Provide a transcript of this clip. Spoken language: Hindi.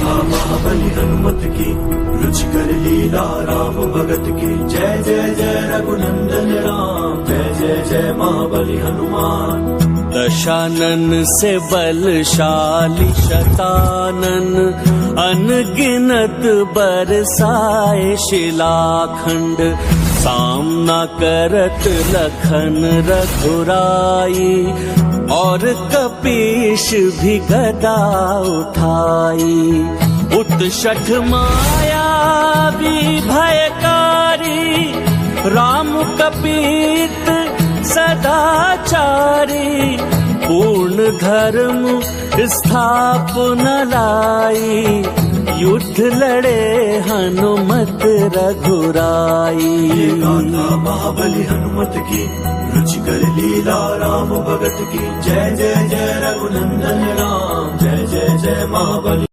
गाथा महाबली हनुमत की, रुचिकर लीला राम भगत की। जय जय जय रघुनंदन राम, जय जय जय महाबली हनुमान। दशानन से बलशाली शतानन, अनगिनत बरसाए शिलाखंड। सामना करत लखन रघुराई, और कपीश भी गदा उठाई। उत्शठ माया भी भयकारी, राम कपीत सदाचारी। पूर्ण धर्म स्थापना लाई, युद्ध लड़े हनुमत रघुराई। ये गाथा महाबली हनुमत की, रुचिकर लीला राम भगत की। जय जय जय रघुनंदन राम, जय जय जय महाबली।